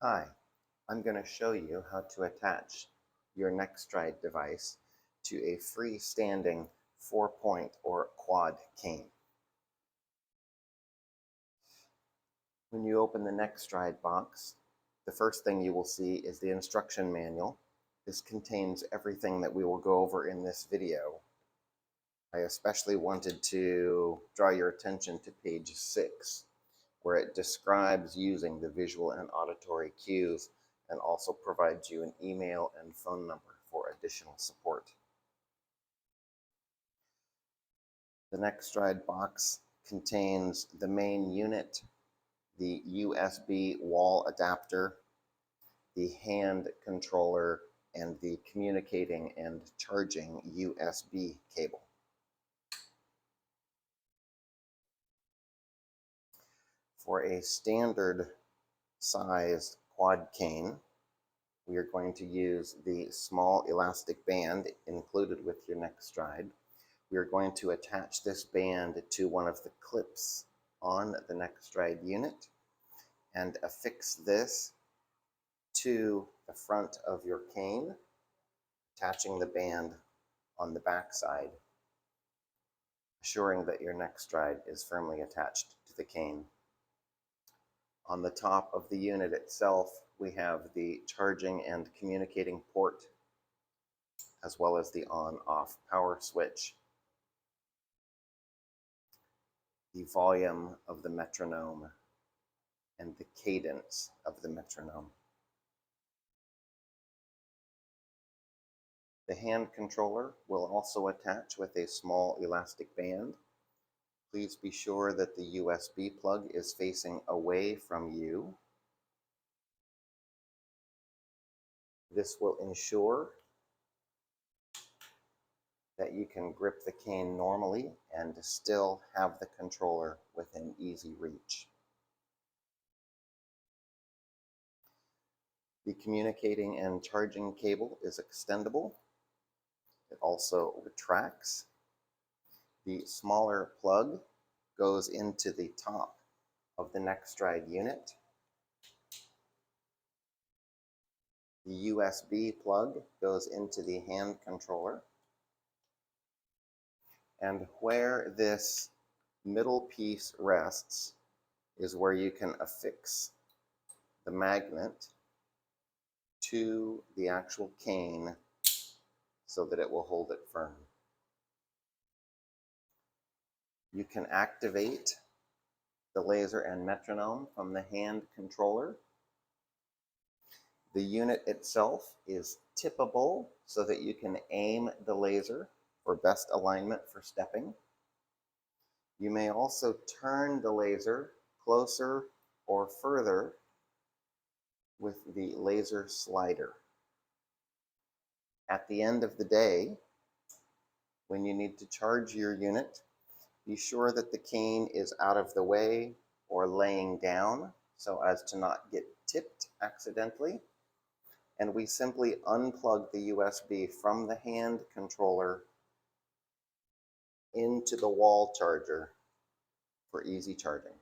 Hi, I'm going to show you how to attach your NexStride device to a freestanding 4-point or quad cane. When you open the NexStride box, the first thing you will see is the instruction manual. This contains everything that we will go over in this video. I especially wanted to draw your attention to page 6, where it describes using the visual and auditory cues and also provides you an email and phone number for additional support. The NexStride box contains the main unit, the USB wall adapter, the hand controller, and the communicating and charging USB cable. For a standard sized quad cane, we are going to use the small elastic band included with your NexStride. We are going to attach this band to one of the clips on the NexStride unit and affix this to the front of your cane, attaching the band on the back side, assuring that your NexStride is firmly attached to the cane. On the top of the unit itself, we have the charging and communicating port, as well as the on-off power switch, the volume of the metronome, and the cadence of the metronome. The hand controller will also attach with a small elastic band. Please be sure that the USB plug is facing away from you. This will ensure that you can grip the cane normally and still have the controller within easy reach. The communicating and charging cable is extendable. It also retracts. The smaller plug goes into the top of the NexStride unit. The USB plug goes into the hand controller. And where this middle piece rests is where you can affix the magnet to the actual cane so that it will hold it firm. You can activate the laser and metronome from the hand controller. The unit itself is tippable so that you can aim the laser for best alignment for stepping. You may also turn the laser closer or further with the laser slider. At the end of the day, when you need to charge your unit, be sure that the cane is out of the way or laying down so as to not get tipped accidentally. And we simply unplug the USB from the hand controller into the wall charger for easy charging.